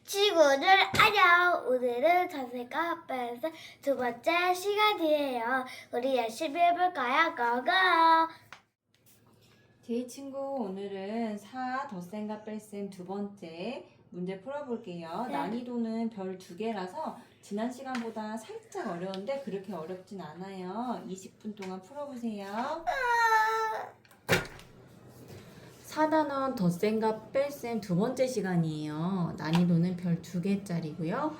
친구들 안녕. 오늘은 선생과 학교에서 두 번째 시간이에요. 우리 열심히 해볼까요? 고고. 제이 친구, 오늘은 4 덧셈과 뺄셈 두 번째 문제 풀어볼게요. 네. 난이도는 별 2개라서 지난 시간보다 살짝 어려운데 그렇게 어렵진 않아요. 20분 동안 풀어보세요. 4단원 덧셈과 뺄셈 두 번째 시간이에요. 난이도는 별 2개짜리고요.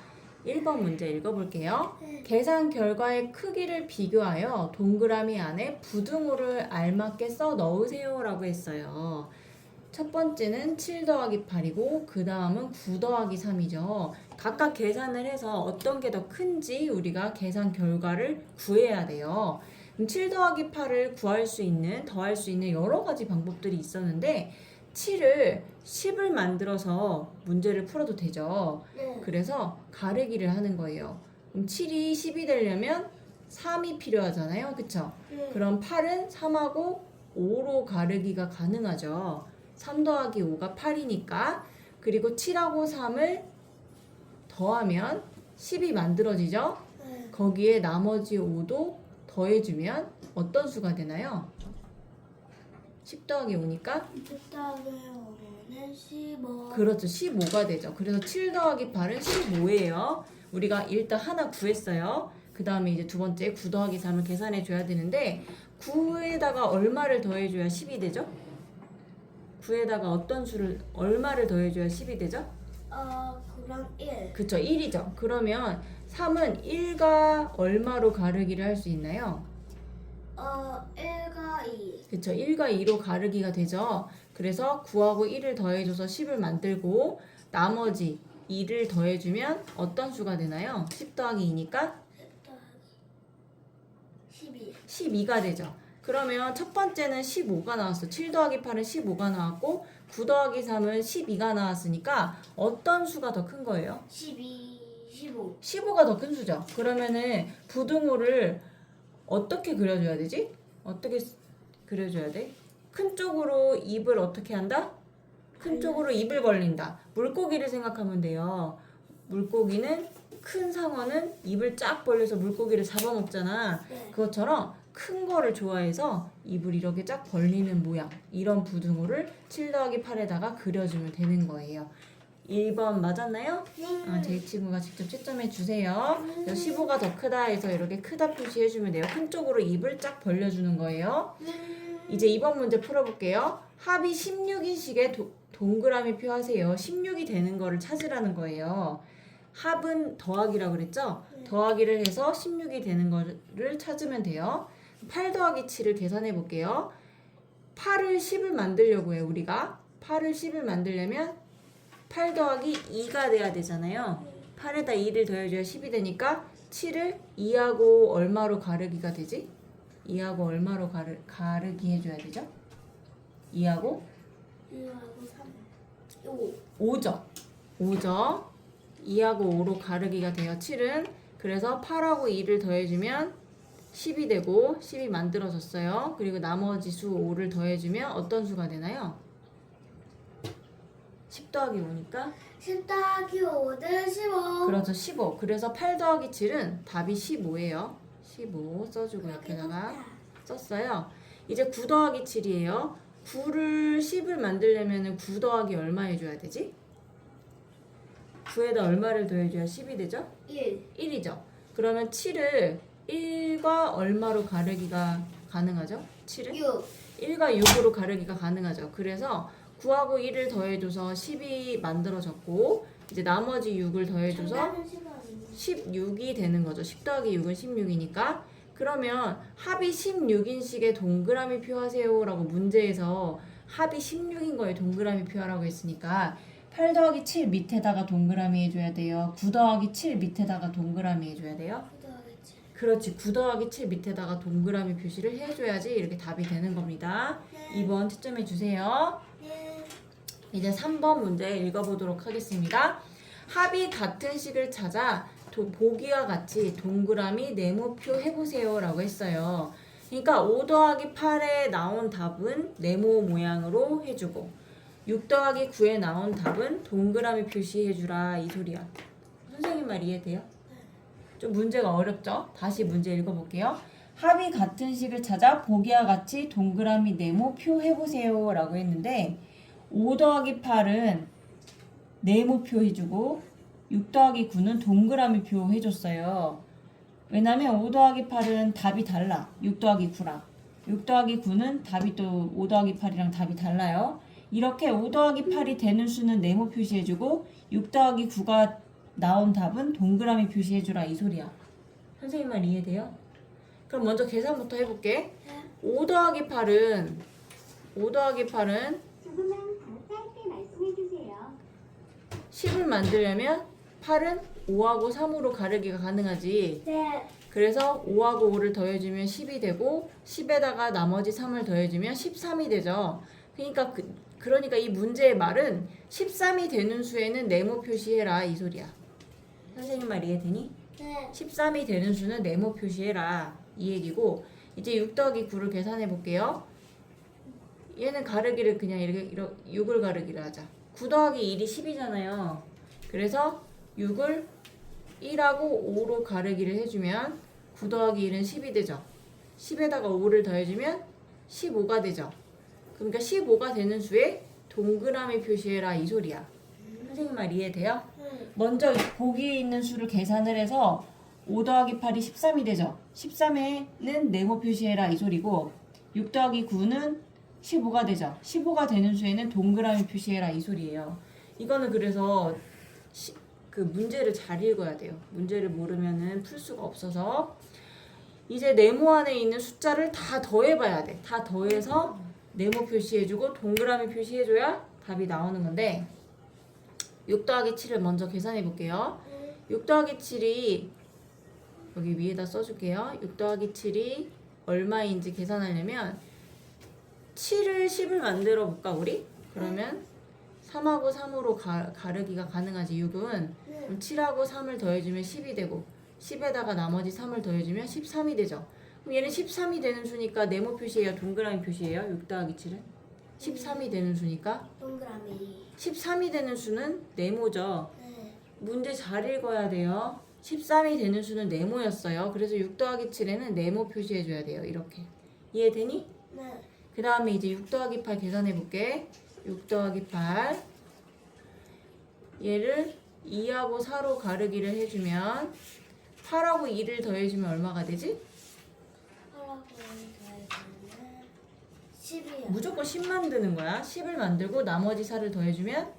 1번 문제 읽어볼게요. 계산 결과의 크기를 비교하여 동그라미 안에 부등호를 알맞게 써 넣으세요 라고 했어요. 첫 번째는 7 더하기 8이고 그 다음은 9 더하기 3이죠. 각각 계산을 해서 어떤 게 더 큰지 우리가 계산 결과를 구해야 돼요. 7 더하기 8을 구할 수 있는, 더할 수 있는 여러 가지 방법들이 있었는데 7을 10을 만들어서 문제를 풀어도 되죠. 네. 그래서 가르기를 하는 거예요. 그럼 7이 10이 되려면 3이 필요하잖아요. 그쵸? 네. 그럼 8은 3하고 5로 가르기가 가능하죠. 3 더하기 5가 8이니까. 그리고 7하고 3을 더하면 10이 만들어지죠. 네. 거기에 나머지 5도 더해주면 어떤 수가 되나요? 10 더하기 5니까 10 더하기 5는 15. 그렇죠. 15가 되죠. 그래서 7 더하기 8은 15예요. 우리가 일단 하나 구했어요. 그 다음에 이제 두 번째 9 더하기 3을 계산해 줘야 되는데 9에다가 얼마를 더해줘야 10이 되죠? 9에다가 어떤 수를 얼마를 더해줘야 10이 되죠? 그럼 1. 그쵸. 1이죠. 그러면 3은 1과 얼마로 가르기를 할 수 있나요? 1과 2. 그쵸. 1과 2로 가르기가 되죠. 그래서 9하고 1을 더해줘서 10을 만들고 나머지 2를 더해주면 어떤 수가 되나요? 10 더하기 2니까 10 더하기 12. 12가 되죠. 그러면 첫 번째는 15가 나왔어. 7 더하기 8은 15가 나왔고 9 더하기 3은 12가 나왔으니까 어떤 수가 더 큰 거예요? 12, 15. 15가 더 큰 수죠. 그러면은 부등호를 어떻게 그려줘야 되지? 어떻게 그려줘야 돼? 큰 쪽으로 입을 어떻게 한다? 큰 쪽으로 입을 벌린다. 물고기를 생각하면 돼요. 물고기는 큰 상어는 입을 쫙 벌려서 물고기를 잡아먹잖아. 네. 그것처럼 큰 거를 좋아해서 입을 이렇게 쫙 벌리는 모양. 이런 부등호를 7 더하기 8에다가 그려주면 되는 거예요. 1번 맞았나요? 제 친구가 직접 채점해 주세요. 15가 더 크다 해서 이렇게 크다 표시해주면 돼요. 큰 쪽으로 입을 쫙 벌려주는 거예요. 이제 2번 문제 풀어볼게요. 합이 16인 식의 동그라미 표하세요. 16이 되는 거를 찾으라는 거예요. 합은 더하기라고 그랬죠? 더하기를 해서 16이 되는 거를 찾으면 돼요. 8 더하기 7을 계산해 볼게요. 8을 10을 만들려고 해요. 우리가 8을 10을 만들려면 8 더하기 2가 돼야 되잖아요. 8에다 2를 더해줘야 10이 되니까 7을 2하고 얼마로 가르기가 되지? 2하고 얼마로 가르기 해줘야 되죠? 2하고 2하고 3. 5. 5죠. 5죠. 2하고 5로 가르기가 돼요. 7은. 그래서 8하고 2를 더해주면 10이 되고 10이 만들어졌어요. 그리고 나머지 수 5를 더해주면 어떤 수가 되나요? 10 더하기 5니까 10 더하기 5는 15. 그렇죠. 15. 그래서 8 더하기 7은 답이 15예요. 15 써주고 그렇게 옆에다가 뽑자. 썼어요. 이제 9 더하기 7이에요. 9를 10을 만들려면 9 더하기 얼마 해줘야 되지? 9에다 얼마를 더해줘야 10이 되죠? 1. 1이죠. 그러면 7을 1과 얼마로 가르기가 가능하죠? 7을? 6. 1과 6으로 가르기가 가능하죠. 그래서 9하고 1을 더해줘서 10이 만들어졌고 이제 나머지 6을 더해줘서 정답은 10 아니에요? 16이 되는 거죠. 10 더하기 6은 16이니까. 그러면 합이 16인 식의 동그라미 표하세요 라고 문제에서 합이 16인 거에 동그라미 표하라고 했으니까 8 더하기 7 밑에다가 동그라미 해줘야 돼요. 9 더하기 7 밑에다가 동그라미 해줘야 돼요. 9 더하기 7. 그렇지. 9 더하기 7 밑에다가 동그라미 표시를 해줘야지 이렇게 답이 되는 겁니다. 2번 채점해 주세요. 네. 이제 3번 문제 읽어보도록 하겠습니다. 합이 같은 식을 찾아 보기와 같이 동그라미 네모표 해보세요 라고 했어요. 그러니까 5 더하기 8에 나온 답은 네모 모양으로 해주고 6 더하기 9에 나온 답은 동그라미 표시해주라 이 소리야. 선생님 말 이해돼요? 좀 문제가 어렵죠? 다시 문제 읽어볼게요. 합이 같은 식을 찾아 보기와 같이 동그라미 네모표 해보세요 라고 했는데 5 더하기 8은 네모표 해주고 6 더하기 9는 동그라미 표 해줬어요. 왜냐면 5 더하기 8은 답이 달라. 6 더하기 9랑 6 더하기 9는 답이 또 5 더하기 8이랑 답이 달라요. 이렇게 5 더하기 8이 되는 수는 네모 표시해주고 6 더하기 9가 나온 답은 동그라미 표시해주라 이 소리야. 선생님 말 이해돼요? 그럼 먼저 계산부터 해볼게. 5 더하기 8은 조금만 더 짧게 말씀해주세요. 10을 만들려면 8은 5하고 3으로 가르기가 가능하지. 네. 그래서 5하고 5를 더해주면 10이 되고 10에다가 나머지 3을 더해주면 13이 되죠. 그러니까 이 문제의 말은 13이 되는 수에는 네모 표시해라 이 소리야. 선생님 말 이해되니? 네. 13이 되는 수는 네모 표시해라 이 얘기고 이제 6 더하기 9를 계산해 볼게요. 얘는 가르기를 그냥 이렇게 6을 가르기를 하자. 9 더하기 1이 10이잖아요. 그래서 6을 1하고 5로 가르기를 해주면 9 더하기 1은 10이 되죠. 10에다가 5를 더해주면 15가 되죠. 그러니까 15가 되는 수에 동그라미 표시해라 이 소리야. 선생님 말 이해돼요? 먼저 보기에 있는 수를 계산을 해서 5 더하기 8이 13이 되죠. 13에는 네모 표시해라 이 소리고 6 더하기 9는 15가 되죠. 15가 되는 수에는 동그라미 표시해라 이 소리예요. 이거는 그래서 그 문제를 잘 읽어야 돼요. 문제를 모르면은 풀 수가 없어서 이제 네모 안에 있는 숫자를 다 더해봐야 돼. 다 더해서 네모 표시해주고 동그라미 표시해줘야 답이 나오는 건데 6 더하기 7을 먼저 계산해 볼게요. 6 더하기 7이 여기 위에다 써줄게요. 6 더하기 7이 얼마인지 계산하려면 7을 10을 만들어 볼까 우리? 그러면 3하고 3으로 가르기가 가능하지 6은. 그럼 7하고 3을 더해주면 10이 되고 10에다가 나머지 3을 더해주면 13이 되죠. 그럼 얘는 13이 되는 수니까 네모 표시예요? 동그라미 표시예요? 6 더하기 7은? 13이 되는 수니까 동그라미. 13이 되는 수는 네모죠. 네. 문제 잘 읽어야 돼요. 13이 되는 수는 네모였어요. 그래서 6 더하기 7에는 네모 표시해줘야 돼요. 이렇게. 이해되니? 네. 그 다음에 이제 6 더하기 8 계산해볼게. 6 더하기 8 얘를 2하고 4로 가르기를 해주면 8하고 2를 더해주면 얼마가 되지? 8하고 1 더해주면 10이요. 무조건 10 만드는 거야. 10을 만들고 나머지 4를 더해주면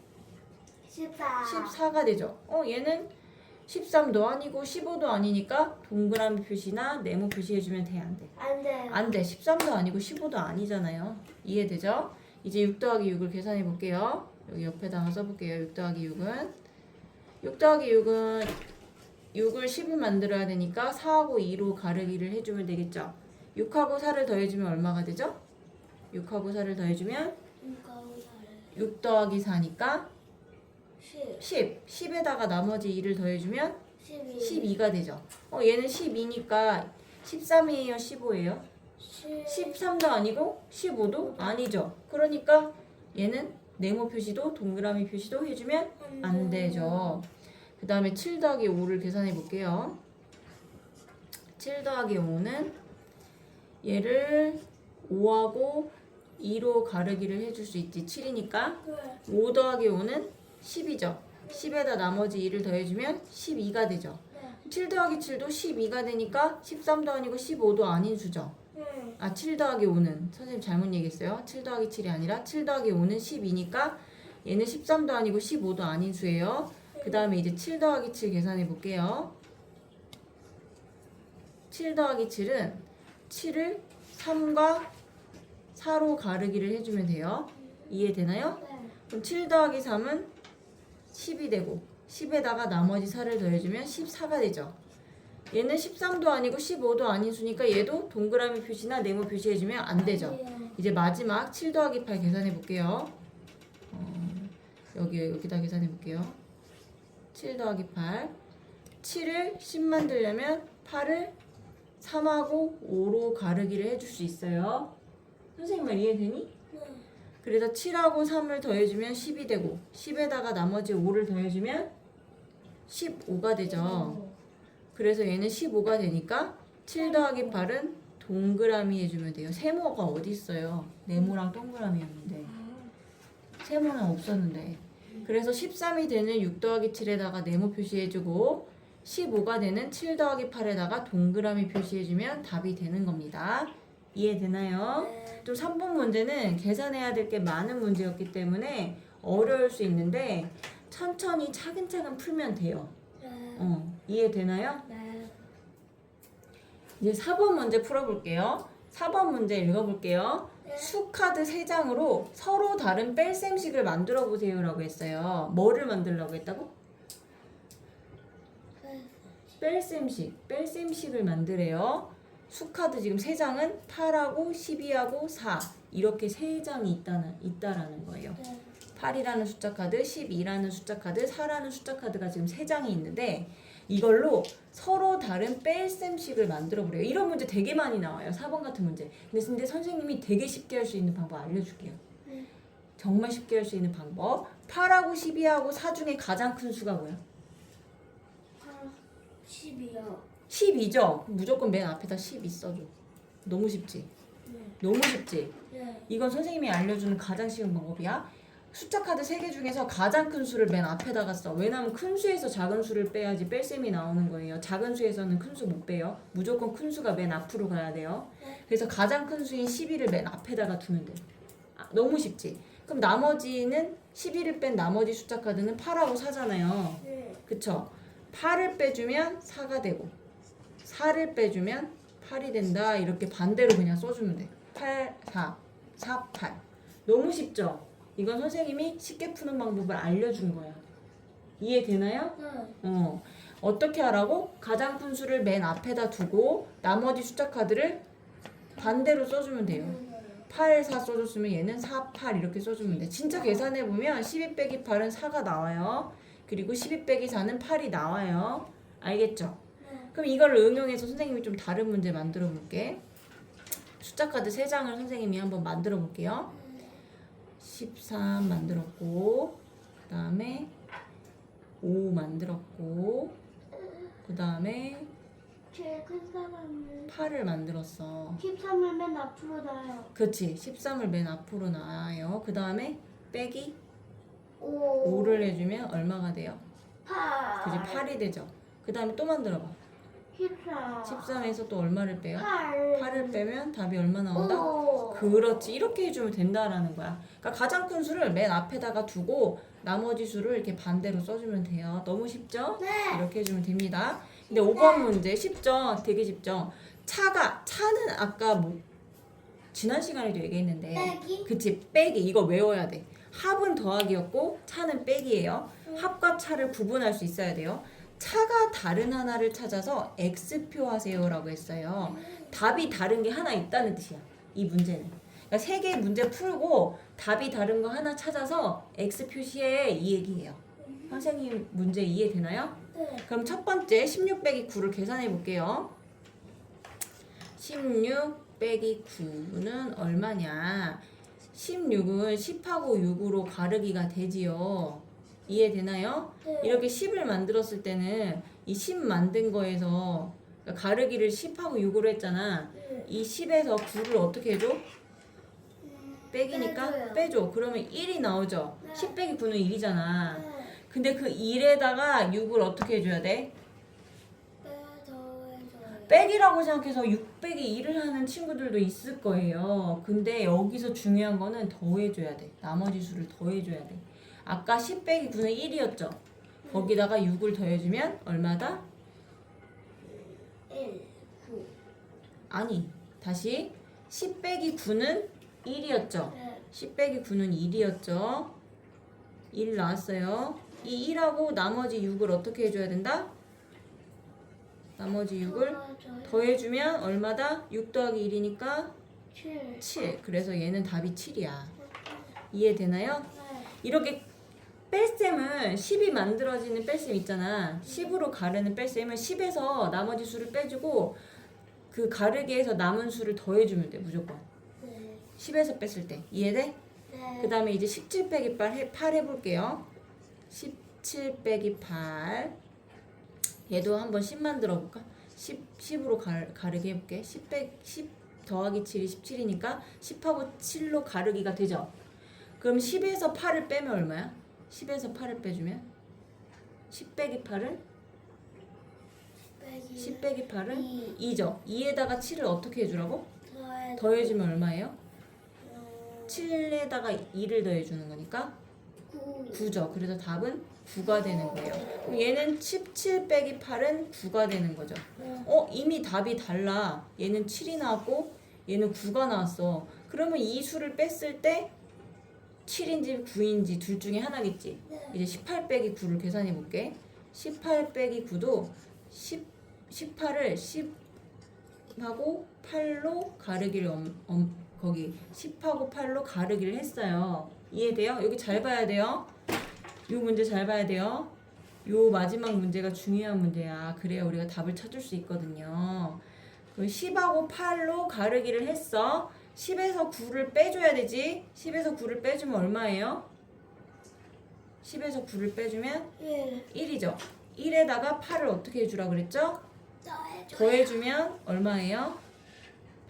14. 14가 되죠. 얘는 13도 아니고 15도 아니니까 동그라미 표시나 네모 표시해주면 돼, 안 돼? 안 돼요. 안 돼. 13도 아니고 15도 아니잖아요. 이해되죠? 이제 6 더하기 6을 계산해 볼게요. 여기 옆에다가 써볼게요. 6 더하기 6은 6 더하기 6은 6을 10을 만들어야 되니까 4하고 2로 가르기를 해주면 되겠죠. 6하고 4를 더해주면 얼마가 되죠? 6하고 4를 더해주면 6 더하기 4니까 10. 10에다가 나머지 2를 더해주면 12. 12가 되죠. 얘는 12니까 13이에요? 15예요? 13도 아니고 15도 아니죠. 그러니까 얘는 네모 표시도 동그라미 표시도 해주면 안 되죠. 그 다음에 7 더하기 5를 계산해 볼게요. 7 더하기 5는 얘를 5하고 2로 가르기를 해줄 수 있지. 7이니까 5 더하기 5는 10이죠. 10에다 나머지 2를 더해주면 12가 되죠. 7 더하기 7도 12가 되니까 13도 아니고 15도 아닌 수죠. 7 더하기 5는 선생님 잘못 얘기했어요. 7 더하기 7이 아니라 7 더하기 5는 12니까 얘는 13도 아니고 15도 아닌 수예요. 그 다음에 이제 7 더하기 7 계산해 볼게요. 7 더하기 7은 7을 3과 4로 가르기를 해주면 돼요. 이해되나요? 그럼 7 더하기 3은 10이 되고 10에다가 나머지 4를 더해주면 14가 되죠. 얘는 13도 아니고 15도 아닌 수니까 얘도 동그라미 표시나 네모 표시해주면 안 되죠. 이제 마지막 7 더하기 8 계산해 볼게요. 여기다 계산해 볼게요. 7 더하기 8 7을 10 만들려면 8을 3하고 5로 가르기를 해줄 수 있어요. 선생님 말 이해되니? 그래서 7하고 3을 더해주면 10이 되고 10에다가 나머지 5를 더해주면 15가 되죠. 그래서 얘는 15가 되니까 7 더하기 8은 동그라미 해주면 돼요. 세모가 어디 있어요? 네모랑 동그라미였는데 세모는 없었는데. 그래서 13이 되는 6 더하기 7에다가 네모 표시해주고 15가 되는 7 더하기 8에다가 동그라미 표시해주면 답이 되는 겁니다. 이해되나요? 네. 또 3번 문제는 계산해야 될 게 많은 문제였기 때문에 어려울 수 있는데 천천히 차근차근 풀면 돼요. 이해되나요? 네. 이제 4번 문제 풀어볼게요. 4번 문제 읽어볼게요. 네. 수카드 3장으로 서로 다른 뺄셈식을 만들어 보세요 라고 했어요. 뭐를 만들려고 했다고? 뺄셈식을 만들래요. 수카드 지금 3장은 8하고 12하고 4 이렇게 3장이 있다라는 거예요. 8이라는 숫자 카드, 12라는 숫자 카드, 4라는 숫자 카드가 지금 3장이 있는데 이걸로 서로 다른 뺄셈식을 만들어 보래요. 이런 문제 되게 많이 나와요. 4번 같은 문제. 근데 선생님이 되게 쉽게 할 수 있는 방법 알려줄게요. 정말 쉽게 할 수 있는 방법. 8하고 12하고 4 중에 가장 큰 수가 뭐야? 12요. 12죠? 무조건 맨 앞에다 12 써줘. 너무 쉽지? 너무 쉽지? 네. 이건 선생님이 알려주는 가장 쉬운 방법이야. 숫자 카드 3개 중에서 가장 큰 수를 맨 앞에다가 써. 왜냐면 큰 수에서 작은 수를 빼야지 뺄셈이 나오는 거예요. 작은 수에서는 큰 수 못 빼요. 무조건 큰 수가 맨 앞으로 가야 돼요. 그래서 가장 큰 수인 12를 맨 앞에다가 두면 돼. 너무 쉽지? 그럼 나머지는 12를 뺀 나머지 숫자 카드는 8하고 4잖아요. 네. 그쵸? 8을 빼주면 4가 되고 4를 빼주면 8이 된다. 이렇게 반대로 그냥 써주면 돼. 8, 4, 4, 8. 너무 쉽죠? 이건 선생님이 쉽게 푸는 방법을 알려준 거야. 이해되나요? 네. 어떻게 하라고? 가장 큰 수를 맨 앞에다 두고 나머지 숫자 카드를 반대로 써주면 돼요. 8, 4 써줬으면 얘는 4, 8 이렇게 써주면 돼. 진짜 계산해보면 12 빼기 8은 4가 나와요. 그리고 12 빼기 4는 8이 나와요. 알겠죠? 그럼 이걸 응용해서 선생님이 좀 다른 문제 만들어 볼게. 숫자 카드 3장을 선생님이 한번 만들어 볼게요. 13 만들었고 그 다음에 5 만들었고 그 다음에 제일 큰 사람은 8을 만들었어. 13을 맨 앞으로 놔요. 그렇지. 13을 맨 앞으로 놔요. 그 다음에 빼기 5. 5를 해주면 얼마가 돼요? 8. 그지? 8이 되죠. 그 다음에 또 만들어봐. 14. 13에서 또 얼마를 빼요? 8. 8을 빼면 답이 얼마 나온다? 5. 그렇지. 이렇게 해주면 된다라는 거야. 그러니까 가장 큰 수를 맨 앞에다가 두고 나머지 수를 이렇게 반대로 써주면 돼요. 너무 쉽죠? 네. 이렇게 해주면 됩니다. 근데 5번 문제 쉽죠? 되게 쉽죠? 차는 아까 뭐 지난 시간에도 얘기했는데 빼기? 그치, 빼기. 이거 외워야 돼. 합은 더하기였고 차는 빼기예요. 합과 차를 구분할 수 있어야 돼요. 차가 다른 하나를 찾아서 X표 하세요 라고 했어요. 답이 다른 게 하나 있다는 뜻이야. 이 문제는. 그러니까 3개의 문제 풀고 답이 다른 거 하나 찾아서 X 표시해, 이 얘기예요. 선생님 문제 이해되나요? 네. 그럼 첫 번째 16 빼기 9를 계산해 볼게요. 16 빼기 9는 얼마냐? 16은 10하고 6으로 가르기가 되지요. 이해되나요? 네. 이렇게 10을 만들었을 때는 이 10 만든 거에서 그러니까 가르기를 10하고 6으로 했잖아. 네. 이 10에서 9를 어떻게 해줘? 빼기니까 빼줘요. 빼줘. 그러면 1이 나오죠. 네. 10 빼기 9는 1이잖아. 네. 근데 그 1에다가 6을 어떻게 해줘야 돼? 빼줘요. 빼기라고 생각해서 6 빼기 1을 하는 친구들도 있을 거예요. 근데 여기서 중요한 거는 더해줘야 돼. 나머지 수를 더해줘야 돼. 아까 10 빼기 9는 1이었죠. 거기다가 6을 더해주면 얼마다? 1, 9. 아니, 다시 10 빼기 9는 1이었죠. 네. 10 빼기 9는 1이었죠. 1 나왔어요. 이 1하고 나머지 6을 어떻게 해줘야 된다? 나머지 6을 더해주면 얼마다? 6 더하기 1이니까 7. 7. 그래서 얘는 답이 7이야. 이해되나요? 네. 이렇게 뺄셈은 10이 만들어지는 뺄셈 있잖아. 10으로 가르는 뺄셈은 10에서 나머지 수를 빼주고 그 가르기에서 남은 수를 더해주면 돼. 무조건. 네. 10에서 뺐을 때. 이해돼? 네. 네. 그 다음에 이제 17 빼기 8 해볼게요. 17 빼기 8. 얘도 한번 10 만들어 볼까? 10으로 가르기 해볼게. 10 더하기 7이 17이니까 10하고 7로 가르기가 되죠? 그럼 10에서 8을 빼면 얼마야? 10에서 8을 빼주면 10 빼기 8은? 10 빼기 8은? 2죠? 2에다가 7을 어떻게 해주라고? 더해주면 얼마예요? 7에다가 2를 더해주는 거니까 9죠. 그래서 답은 9가 되는 거예요. 그럼 얘는 17 빼기 8은 9가 되는 거죠. 이미 답이 달라. 얘는 7이 나왔고 얘는 9가 나왔어. 그러면 이 수를 뺐을 때 7인지 9인지 둘 중에 하나겠지. 이제 18 빼기 9를 계산해 볼게. 18 빼기 9도 18을 10하고 8로 가르기를 거기 10하고 8로 가르기를 했어요. 이해돼요? 여기 잘 봐야 돼요. 요 문제 잘 봐야 돼요. 요 마지막 문제가 중요한 문제야. 그래야 우리가 답을 찾을 수 있거든요. 10하고 8로 가르기를 했어. 10에서 9를 빼줘야 되지. 10에서 9를 빼주면 얼마예요? 10에서 9를 빼주면 1이죠. 1에다가 8을 어떻게 해주라 그랬죠? 더해주면 얼마예요?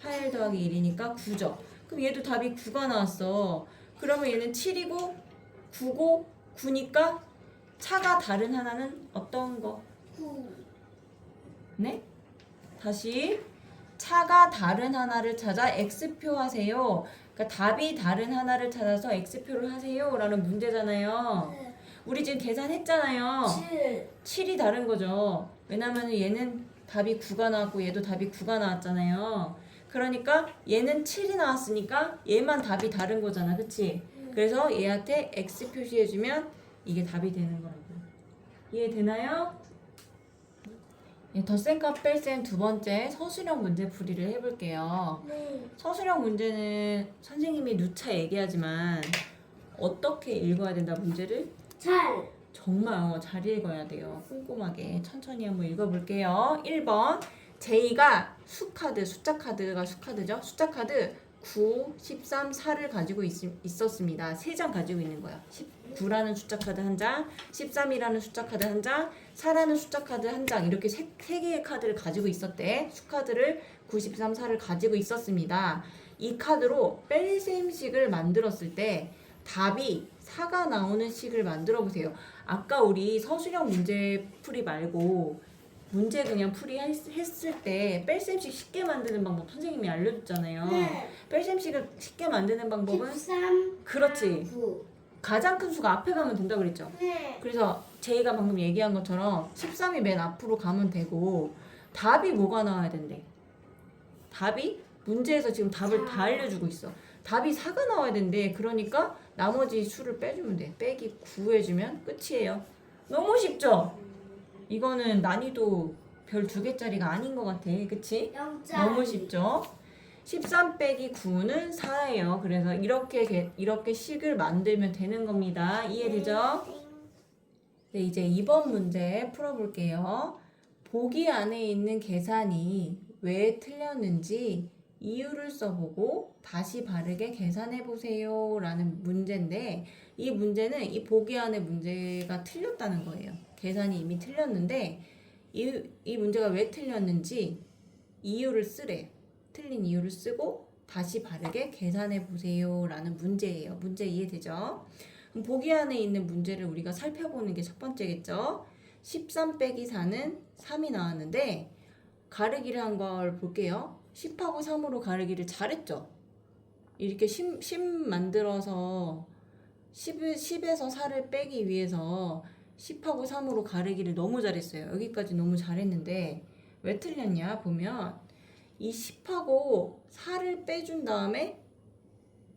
8 더하기 1이니까 9죠. 그럼 얘도 답이 9가 나왔어. 그러면 얘는 7이고 9고 9니까 차가 다른 하나는 어떤 거? 네? 다시 차가 다른 하나를 찾아 X표 하세요. 그러니까 답이 다른 하나를 찾아서 X표를 하세요 라는 문제잖아요. 우리 지금 계산했잖아요. 7이 다른 거죠. 왜냐면 얘는 답이 9가 나왔고 얘도 답이 9가 나왔잖아요. 그러니까 얘는 7이 나왔으니까 얘만 답이 다른 거잖아. 그치? 그래서 얘한테 X 표시해주면 이게 답이 되는 거라고. 이해되나요? 덧셈값 뺄셈 두 번째 서술형 문제풀이를 해볼게요. 서술형 문제는 선생님이 누차 얘기하지만 어떻게 읽어야 된다 문제를? 정말 잘 읽어야 돼요. 꼼꼼하게 천천히 한번 읽어볼게요. 1번 제이가 수카드, 숫자 카드가 수카드죠. 숫자 카드 9, 13, 4를 가지고 있었습니다. 3장 가지고 있는 거야. 9라는 숫자 카드 한 장, 13이라는 숫자 카드 한 장, 4라는 숫자 카드 한 장 이렇게 세 개의 카드를 가지고 있었대. 수카드를 9, 13, 4를 가지고 있었습니다. 이 카드로 뺄셈식을 만들었을 때 답이 4가 나오는 식을 만들어 보세요. 아까 우리 서술형 문제 풀이 말고 문제 그냥 풀이 했을 때 뺄셈식 쉽게 만드는 방법 선생님이 알려줬잖아요. 뺄셈식을 쉽게 만드는 방법은 13, 그렇지. 9. 가장 큰 수가 앞에 가면 된다고 그랬죠. 그래서 제이가 방금 얘기한 것처럼 13이 맨 앞으로 가면 되고 답이 뭐가 나와야 된대. 답이 문제에서 지금 답을 다 알려주고 있어. 답이 4가 나와야 된대. 그러니까 나머지 수를 빼주면 돼. 빼기 9 해주면 끝이에요. 너무 쉽죠? 이거는 난이도 별 2개짜리가 아닌 것 같아. 그치? 너무 쉽죠? 13 빼기 9는 4예요. 그래서 이렇게 식을 만들면 되는 겁니다. 이해되죠? 네, 이제 2번 문제 풀어볼게요. 보기 안에 있는 계산이 왜 틀렸는지 이유를 써보고 다시 바르게 계산해보세요 라는 문제인데 이 문제는 이 보기 안에 문제가 틀렸다는 거예요. 계산이 이미 틀렸는데 이 문제가 왜 틀렸는지 이유를 쓰래. 틀린 이유를 쓰고 다시 바르게 계산해보세요 라는 문제예요. 문제 이해되죠? 그럼 보기 안에 있는 문제를 우리가 살펴보는 게 첫 번째겠죠? 13 빼기 4는 3이 나왔는데 가르기를 한 걸 볼게요. 10하고 3으로 가르기를 잘했죠? 이렇게 10 만들어서 10에서 4를 빼기 위해서 10하고 3으로 가르기를 너무 잘했어요. 여기까지 너무 잘했는데 왜 틀렸냐 보면 이 10하고 4를 빼준 다음에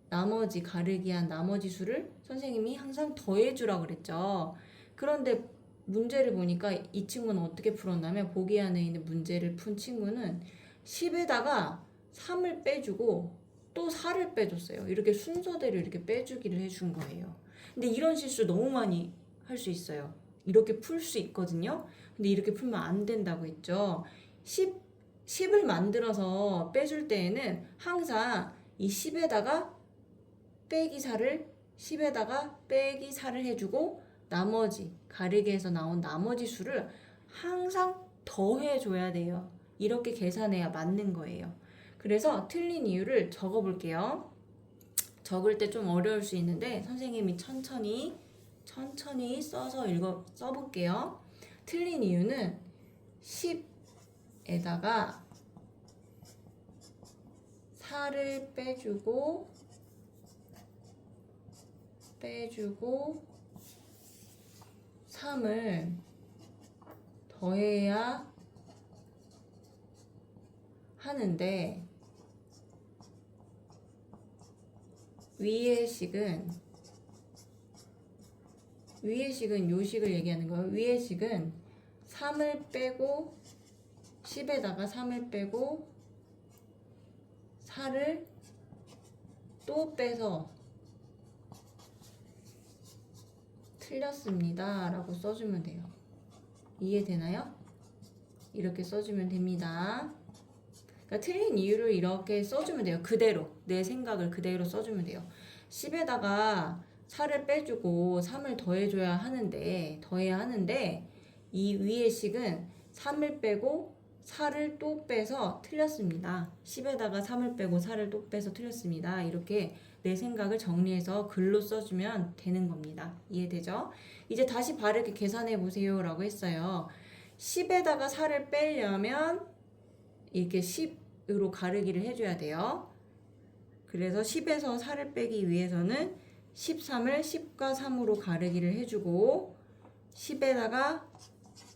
나머지 가르기한 나머지 수를 선생님이 항상 더해주라 그랬죠. 그런데 문제를 보니까 이 친구는 어떻게 풀었냐면 보기 안에 있는 문제를 푼 친구는 10에다가 3을 빼주고 또 4를 빼줬어요. 이렇게 순서대로 이렇게 빼주기를 해준 거예요. 근데 이런 실수 너무 많이 할 수 있어요. 이렇게 풀 수 있거든요. 근데 이렇게 풀면 안 된다고 했죠. 10을 만들어서 빼줄 때에는 항상 이 10에다가 빼기 4를 10에다가 빼기 4를 해주고 나머지 가르기에서 나온 나머지 수를 항상 더해줘야 돼요. 이렇게 계산해야 맞는 거예요. 그래서 틀린 이유를 적어볼게요. 적을 때 좀 어려울 수 있는데 선생님이 천천히 써볼게요. 틀린 이유는 10에다가 4를 빼주고 3을 더해야 하는데 위의 식은 요식을 얘기하는 거예요. 위의 식은 3을 빼고 10에다가 3을 빼고 4를 또 빼서 틀렸습니다 라고 써주면 돼요. 이해되나요? 이렇게 써주면 됩니다. 그러니까 틀린 이유를 이렇게 써주면 돼요. 그대로 내 생각을 그대로 써주면 돼요. 10에다가 4를 빼주고 3을 더해야 하는데 이 위의 식은 3을 빼고 4를 또 빼서 틀렸습니다. 10에다가 3을 빼고 4를 또 빼서 틀렸습니다. 이렇게 내 생각을 정리해서 글로 써주면 되는 겁니다. 이해되죠? 이제 다시 바르게 계산해 보세요 라고 했어요. 10에다가 4를 빼려면 이렇게 10으로 가르기를 해줘야 돼요. 그래서 10에서 4를 빼기 위해서는 13을 10과 3으로 가르기를 해주고 10에다가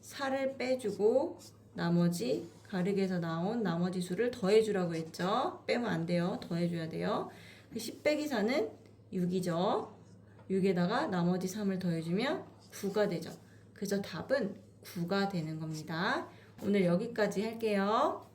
4를 빼주고 나머지 가르기에서 나온 나머지 수를 더해주라고 했죠. 빼면 안 돼요. 더해줘야 돼요. 10 빼기 4는 6이죠. 6에다가 나머지 3을 더해주면 9가 되죠. 그래서 답은 9가 되는 겁니다. 오늘 여기까지 할게요.